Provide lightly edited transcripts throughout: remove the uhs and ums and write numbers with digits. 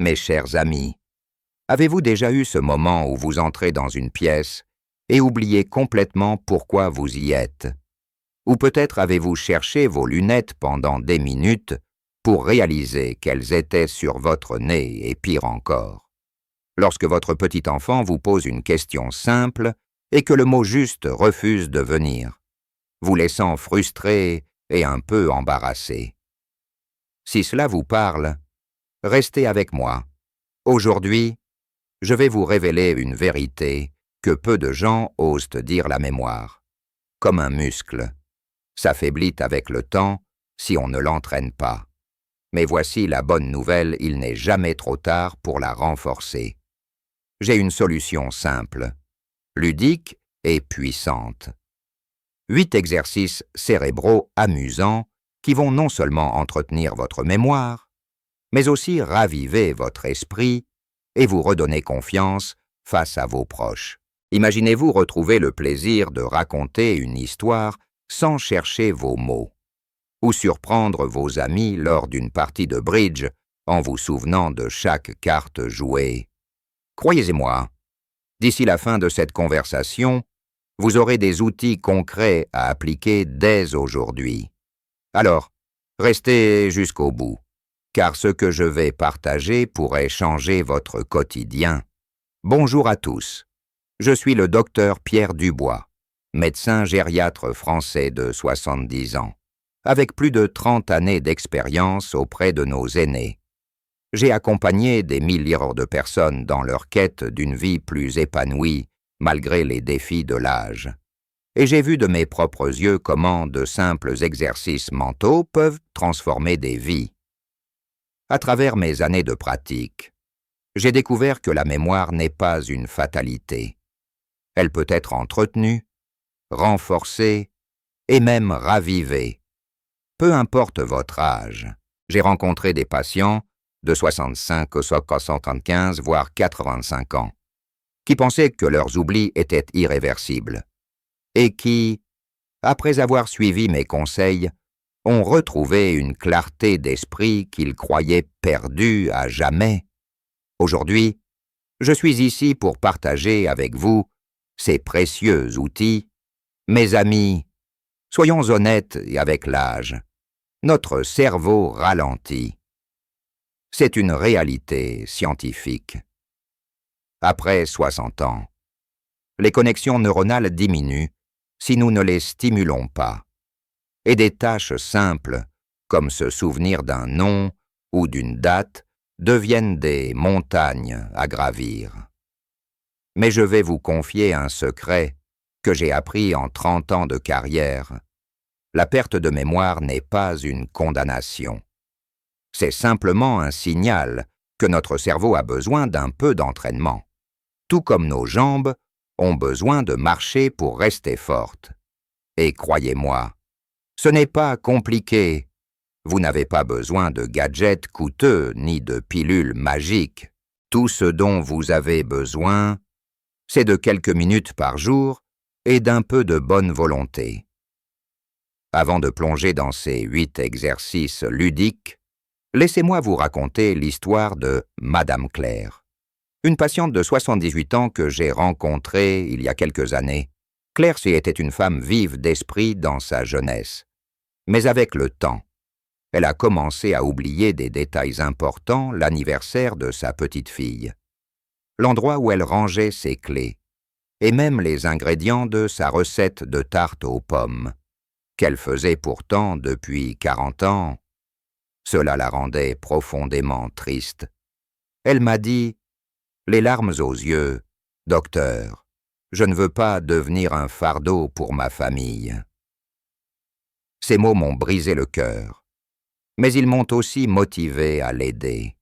Mes chers amis, avez-vous déjà eu ce moment où vous entrez dans une pièce et oubliez complètement pourquoi vous y êtes? Ou peut-être avez-vous cherché vos lunettes pendant des minutes pour réaliser qu'elles étaient sur votre nez et pire encore. Lorsque votre petit enfant vous pose une question simple et que le mot juste refuse de venir, vous laissant frustré et un peu embarrassé. Si cela vous parle, restez avec moi. Aujourd'hui, je vais vous révéler une vérité que peu de gens osent dire la mémoire. Comme un muscle, s'affaiblit avec le temps si on ne l'entraîne pas. Mais voici la bonne nouvelle, il n'est jamais trop tard pour la renforcer. J'ai une solution simple, ludique et puissante. 8 exercices cérébraux amusants qui vont non seulement entretenir votre mémoire, mais aussi raviver votre esprit et vous redonner confiance face à vos proches. Imaginez-vous retrouver le plaisir de raconter une histoire sans chercher vos mots, ou surprendre vos amis lors d'une partie de bridge en vous souvenant de chaque carte jouée. Croyez-moi, d'ici la fin de cette conversation, vous aurez des outils concrets à appliquer dès aujourd'hui. Alors, restez jusqu'au bout, car ce que je vais partager pourrait changer votre quotidien. Bonjour à tous, je suis le docteur Pierre Dubois, médecin gériatre français de 70 ans, avec plus de 30 années d'expérience auprès de nos aînés. J'ai accompagné des milliers de personnes dans leur quête d'une vie plus épanouie, malgré les défis de l'âge. Et j'ai vu de mes propres yeux comment de simples exercices mentaux peuvent transformer des vies. À travers mes années de pratique, j'ai découvert que la mémoire n'est pas une fatalité. Elle peut être entretenue, renforcée et même ravivée. Peu importe votre âge, j'ai rencontré des patients de 65 à 75, voire 85 ans, qui pensaient que leurs oublis étaient irréversibles, et qui, après avoir suivi mes conseils, ont retrouvé une clarté d'esprit qu'ils croyaient perdue à jamais. Aujourd'hui, je suis ici pour partager avec vous ces précieux outils. Mes amis, soyons honnêtes et avec l'âge, notre cerveau ralentit. C'est une réalité scientifique. Après 60 ans, les connexions neuronales diminuent si nous ne les stimulons pas, et des tâches simples, comme se souvenir d'un nom ou d'une date, deviennent des montagnes à gravir. Mais je vais vous confier un secret que j'ai appris en 30 ans de carrière. La perte de mémoire n'est pas une condamnation. C'est simplement un signal que notre cerveau a besoin d'un peu d'entraînement, tout comme nos jambes ont besoin de marcher pour rester fortes. Et croyez-moi, ce n'est pas compliqué. Vous n'avez pas besoin de gadgets coûteux ni de pilules magiques. Tout ce dont vous avez besoin, c'est de quelques minutes par jour et d'un peu de bonne volonté. Avant de plonger dans ces 8 exercices ludiques, laissez-moi vous raconter l'histoire de Madame Claire, une patiente de 78 ans que j'ai rencontrée il y a quelques années. Claire était une femme vive d'esprit dans sa jeunesse. Mais avec le temps, elle a commencé à oublier des détails importants, l'anniversaire de sa petite-fille, l'endroit où elle rangeait ses clés, et même les ingrédients de sa recette de tarte aux pommes, qu'elle faisait pourtant depuis 40 ans. Cela la rendait profondément triste. Elle m'a dit, les larmes aux yeux, « Docteur, je ne veux pas devenir un fardeau pour ma famille. » Ces mots m'ont brisé le cœur, mais ils m'ont aussi motivé à l'aider.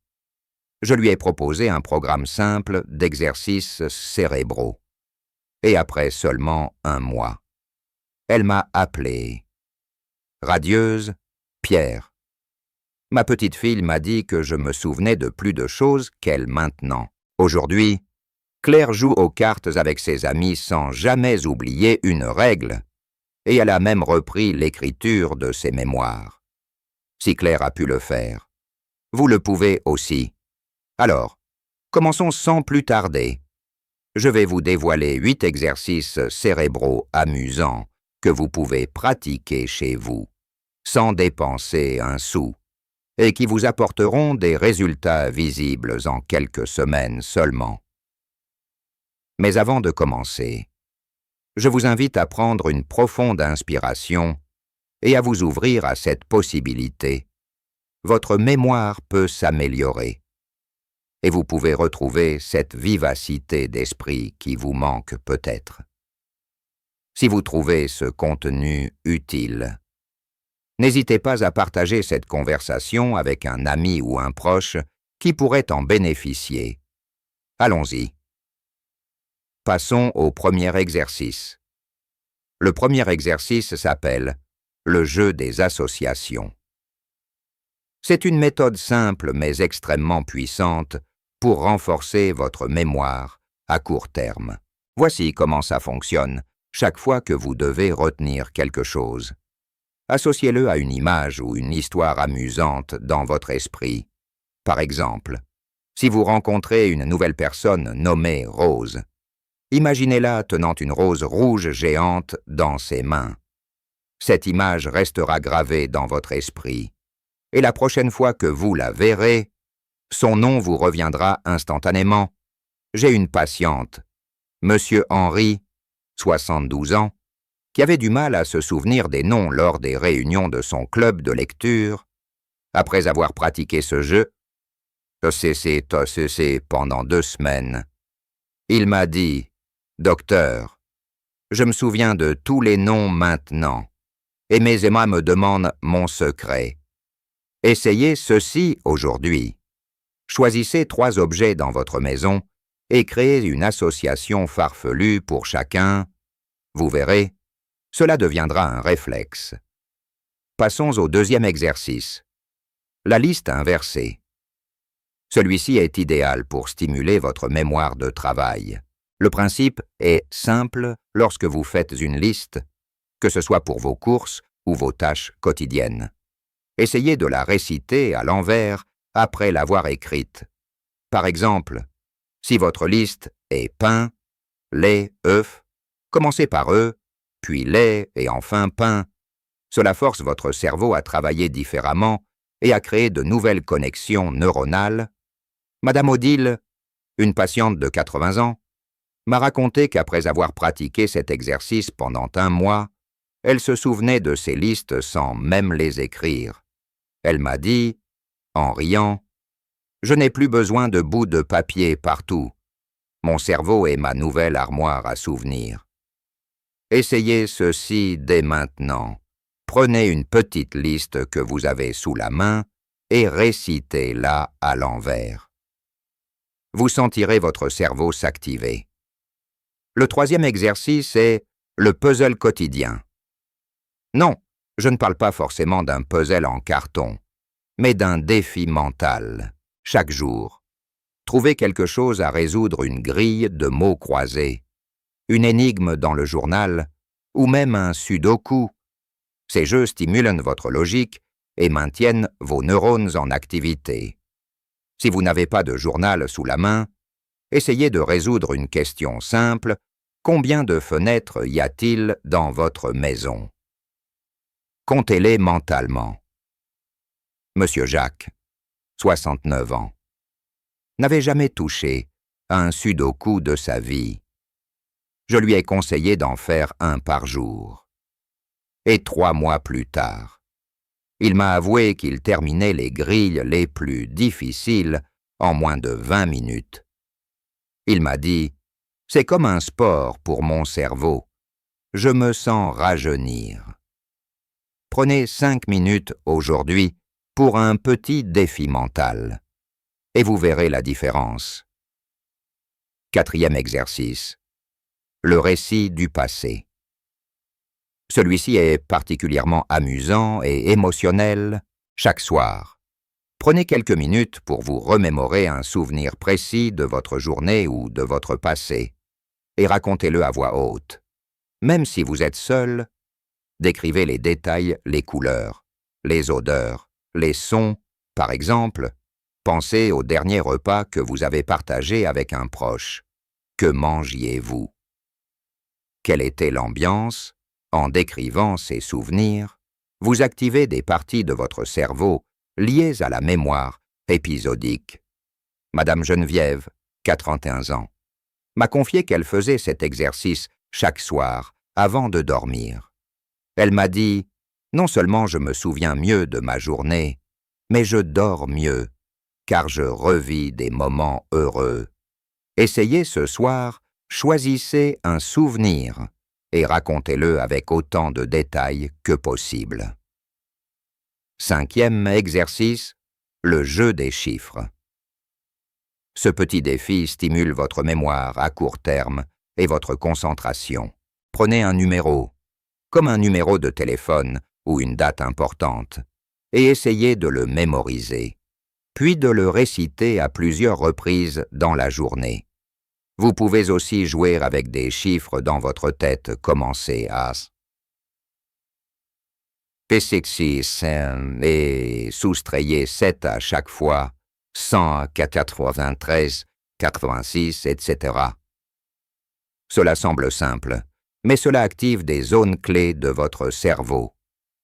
Je lui ai proposé un programme simple d'exercices cérébraux. Et après seulement 1 mois, elle m'a appelé. Radieuse, Pierre. Ma petite fille m'a dit que je me souvenais de plus de choses qu'elle maintenant. Aujourd'hui, Claire joue aux cartes avec ses amis sans jamais oublier une règle, et elle a même repris l'écriture de ses mémoires. Si Claire a pu le faire, vous le pouvez aussi. Alors, commençons sans plus tarder. Je vais vous dévoiler 8 exercices cérébraux amusants que vous pouvez pratiquer chez vous, sans dépenser un sou, et qui vous apporteront des résultats visibles en quelques semaines seulement. Mais avant de commencer, je vous invite à prendre une profonde inspiration et à vous ouvrir à cette possibilité. Votre mémoire peut s'améliorer et vous pouvez retrouver cette vivacité d'esprit qui vous manque peut-être. Si vous trouvez ce contenu utile, n'hésitez pas à partager cette conversation avec un ami ou un proche qui pourrait en bénéficier. Allons-y. Passons au premier exercice. Le premier exercice s'appelle le jeu des associations. C'est une méthode simple mais extrêmement puissante pour renforcer votre mémoire à court terme. Voici comment ça fonctionne chaque fois que vous devez retenir quelque chose. Associez-le à une image ou une histoire amusante dans votre esprit. Par exemple, si vous rencontrez une nouvelle personne nommée Rose, imaginez-la tenant une rose rouge géante dans ses mains. Cette image restera gravée dans votre esprit, et la prochaine fois que vous la verrez, son nom vous reviendra instantanément. J'ai une patiente, Monsieur Henry, 72 ans, qui avait du mal à se souvenir des noms lors des réunions de son club de lecture. Après avoir pratiqué ce jeu, pendant 2 semaines, il m'a dit « Docteur, je me souviens de tous les noms maintenant, et mes émas me demandent mon secret. Essayez ceci aujourd'hui. Choisissez 3 objets dans votre maison et créez une association farfelue pour chacun. Vous verrez, cela deviendra un réflexe. » Passons au deuxième exercice. La liste inversée. Celui-ci est idéal pour stimuler votre mémoire de travail. Le principe est simple lorsque vous faites une liste, que ce soit pour vos courses ou vos tâches quotidiennes. Essayez de la réciter à l'envers après l'avoir écrite. Par exemple, si votre liste est pain, lait, œufs, commencez par œufs, puis lait et enfin pain. Cela force votre cerveau à travailler différemment et à créer de nouvelles connexions neuronales. Madame Odile, une patiente de 80 ans, m'a raconté qu'après avoir pratiqué cet exercice pendant 1 mois, elle se souvenait de ses listes sans même les écrire. Elle m'a dit, en riant, « Je n'ai plus besoin de bouts de papier partout. Mon cerveau est ma nouvelle armoire à souvenirs. » Essayez ceci dès maintenant. Prenez une petite liste que vous avez sous la main et récitez-la à l'envers. Vous sentirez votre cerveau s'activer. Le troisième exercice est le puzzle quotidien. Non, je ne parle pas forcément d'un puzzle en carton, mais d'un défi mental, chaque jour. Trouvez quelque chose à résoudre, une grille de mots croisés, une énigme dans le journal, ou même un sudoku. Ces jeux stimulent votre logique et maintiennent vos neurones en activité. Si vous n'avez pas de journal sous la main, essayez de résoudre une question simple. Combien de fenêtres y a-t-il dans votre maison? Comptez-les mentalement. Monsieur Jacques, 69 ans, n'avait jamais touché à un sudoku de sa vie. Je lui ai conseillé d'en faire un par jour. Et 3 mois plus tard, il m'a avoué qu'il terminait les grilles les plus difficiles en moins de 20 minutes. Il m'a dit « C'est comme un sport pour mon cerveau. Je me sens rajeunir. » Prenez 5 minutes aujourd'hui pour un petit défi mental, et vous verrez la différence. Quatrième exercice. Le récit du passé. Celui-ci est particulièrement amusant et émotionnel chaque soir. Prenez quelques minutes pour vous remémorer un souvenir précis de votre journée ou de votre passé, et racontez-le à voix haute. Même si vous êtes seul, décrivez les détails, les couleurs, les odeurs, les sons, par exemple, Pensez au dernier repas que vous avez partagé avec un proche. Que mangiez-vous? Quelle était l'ambiance? En décrivant ces souvenirs, vous activez des parties de votre cerveau liées à la mémoire épisodique. Madame Geneviève, 81 ans, m'a confié qu'elle faisait cet exercice chaque soir avant de dormir. Elle m'a dit « Non seulement je me souviens mieux de ma journée, mais je dors mieux, car je revis des moments heureux. Essayez ce soir, choisissez un souvenir et racontez-le avec autant de détails que possible. » 5e exercice, le jeu des chiffres. Ce petit défi stimule votre mémoire à court terme et votre concentration. Prenez un numéro, comme un numéro de téléphone ou une date importante, et essayez de le mémoriser, puis de le réciter à plusieurs reprises dans la journée. Vous pouvez aussi jouer avec des chiffres dans votre tête. Commencez à P6 et soustrayez 7 à chaque fois, 100, 93, 86, etc. Cela semble simple, mais cela active des zones clés de votre cerveau.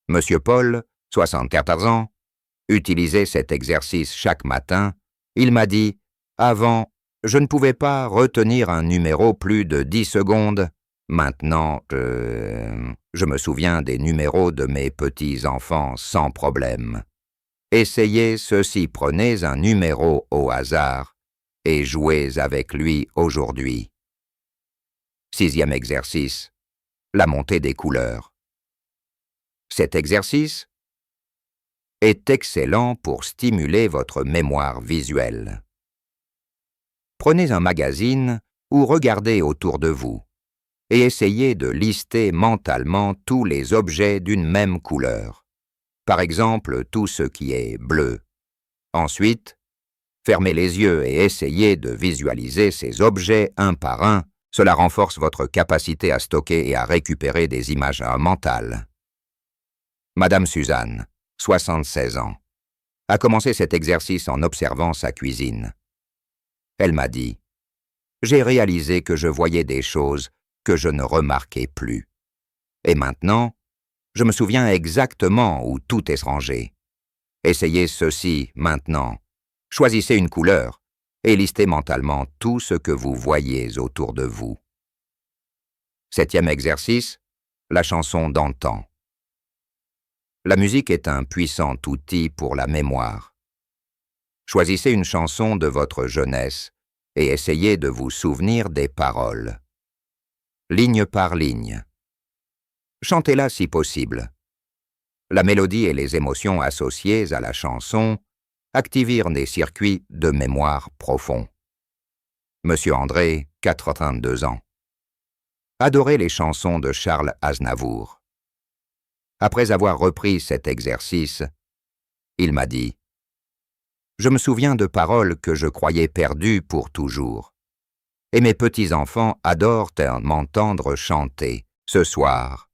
Monsieur Paul, 74 ans, utilisait cet exercice chaque matin. Il m'a dit « Avant, je ne pouvais pas retenir un numéro plus de 10 secondes. Maintenant, je me souviens des numéros de mes petits-enfants sans problème. » Essayez ceci, prenez un numéro au hasard et jouez avec lui aujourd'hui. 6e exercice, la montée des couleurs. Cet exercice est excellent pour stimuler votre mémoire visuelle. Prenez un magazine ou regardez autour de vous et essayez de lister mentalement tous les objets d'une même couleur. Par exemple, tout ce qui est bleu. Ensuite, fermez les yeux et essayez de visualiser ces objets un par un. Cela renforce votre capacité à stocker et à récupérer des images mentales. Madame Suzanne, 76 ans, a commencé cet exercice en observant sa cuisine. Elle m'a dit « J'ai réalisé que je voyais des choses que je ne remarquais plus. Et maintenant, je me souviens exactement où tout est rangé. Essayez ceci maintenant. Choisissez une couleur et listez mentalement tout ce que vous voyez autour de vous. » 7e exercice, la chanson d'antan. La musique est un puissant outil pour la mémoire. Choisissez une chanson de votre jeunesse et essayez de vous souvenir des paroles. Ligne par ligne. Chantez-la si possible. La mélodie et les émotions associées à la chanson activent des circuits de mémoire profonds. Monsieur André, 82 ans, adorait les chansons de Charles Aznavour. Après avoir repris cet exercice, il m'a dit « Je me souviens de paroles que je croyais perdues pour toujours. Et mes petits-enfants adorent m'entendre chanter. Ce soir,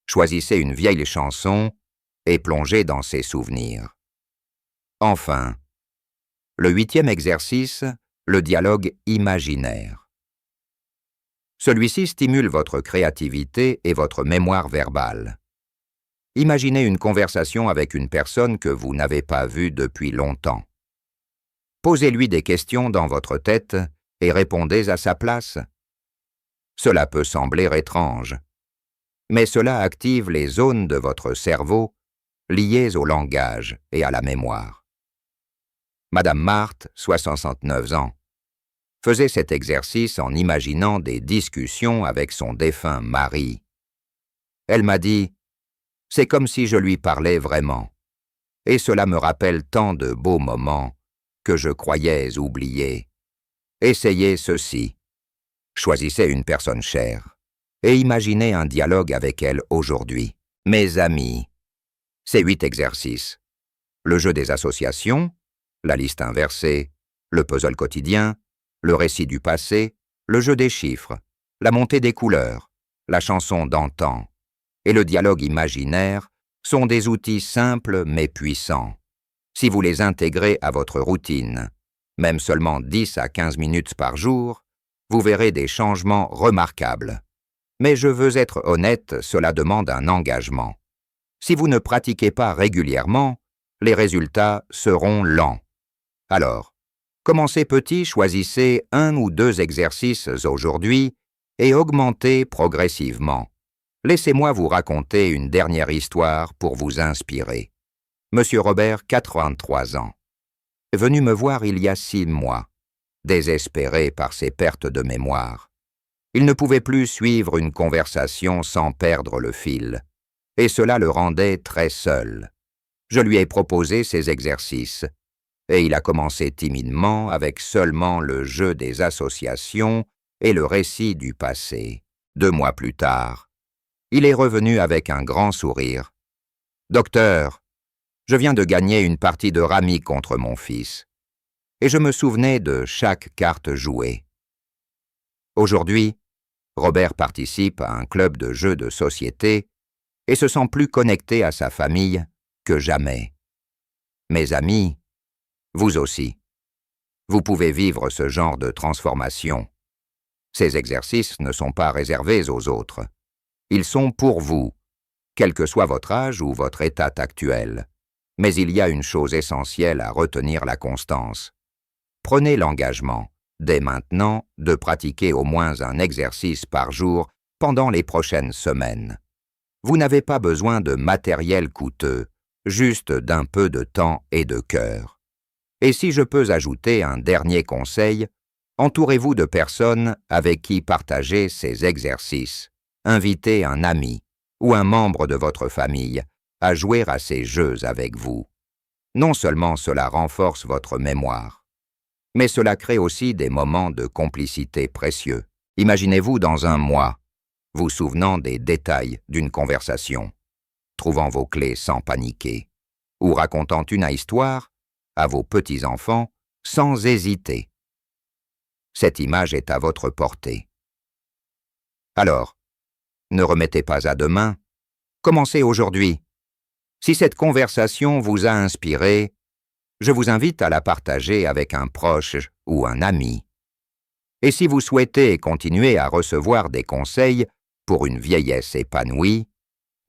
choisissez une vieille chanson et plongez dans ses souvenirs. » Enfin, le 8e exercice, le dialogue imaginaire. Celui-ci stimule votre créativité et votre mémoire verbale. Imaginez une conversation avec une personne que vous n'avez pas vue depuis longtemps. Posez-lui des questions dans votre tête et répondez à sa place. Cela peut sembler étrange, mais cela active les zones de votre cerveau liées au langage et à la mémoire. Madame Marthe, 69 ans, faisait cet exercice en imaginant des discussions avec son défunt mari. Elle m'a dit « C'est comme si je lui parlais vraiment, et cela me rappelle tant de beaux moments que je croyais oublier. Essayez ceci. Choisissez une personne chère et imaginez un dialogue avec elle aujourd'hui. Mes amis. » Ces 8 exercices. Le jeu des associations, la liste inversée, le puzzle quotidien, le récit du passé, le jeu des chiffres, la montée des couleurs, la chanson d'antan et le dialogue imaginaire sont des outils simples mais puissants. Si vous les intégrez à votre routine, même seulement 10 à 15 minutes par jour, vous verrez des changements remarquables. Mais je veux être honnête, cela demande un engagement. Si vous ne pratiquez pas régulièrement, les résultats seront lents. Alors, commencez petit, choisissez 1 ou 2 exercices aujourd'hui et augmentez progressivement. Laissez-moi vous raconter une dernière histoire pour vous inspirer. Monsieur Robert, 83 ans, est venu me voir il y a 6 mois, désespéré par ses pertes de mémoire. Il ne pouvait plus suivre une conversation sans perdre le fil, et cela le rendait très seul. Je lui ai proposé ces exercices, et il a commencé timidement avec seulement le jeu des associations et le récit du passé. 2 mois plus tard, il est revenu avec un grand sourire. « Docteur, je viens de gagner une partie de rami contre mon fils, et je me souvenais de chaque carte jouée. » Aujourd'hui, Robert participe à un club de jeux de société et se sent plus connecté à sa famille que jamais. Mes amis, vous aussi, vous pouvez vivre ce genre de transformation. Ces exercices ne sont pas réservés aux autres. Ils sont pour vous, quel que soit votre âge ou votre état actuel. Mais il y a une chose essentielle à retenir: la constance. Prenez l'engagement, dès maintenant, de pratiquer au moins un exercice par jour pendant les prochaines semaines. Vous n'avez pas besoin de matériel coûteux, juste d'un peu de temps et de cœur. Et si je peux ajouter un dernier conseil, entourez-vous de personnes avec qui partager ces exercices. Invitez un ami ou un membre de votre famille à jouer à ces jeux avec vous. Non seulement cela renforce votre mémoire, mais cela crée aussi des moments de complicité précieux. Imaginez-vous dans un mois, vous souvenant des détails d'une conversation, trouvant vos clés sans paniquer, ou racontant une histoire à vos petits-enfants sans hésiter. Cette image est à votre portée. Alors, ne remettez pas à demain, commencez aujourd'hui. Si cette conversation vous a inspiré, je vous invite à la partager avec un proche ou un ami. Et si vous souhaitez continuer à recevoir des conseils pour une vieillesse épanouie,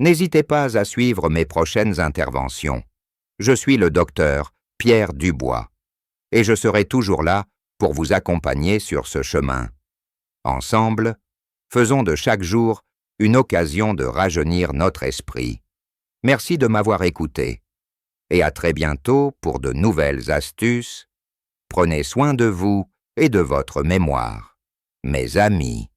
n'hésitez pas à suivre mes prochaines interventions. Je suis le docteur Pierre Dubois, et je serai toujours là pour vous accompagner sur ce chemin. Ensemble, faisons de chaque jour une occasion de rajeunir notre esprit. Merci de m'avoir écouté, et à très bientôt pour de nouvelles astuces. Prenez soin de vous et de votre mémoire, mes amis.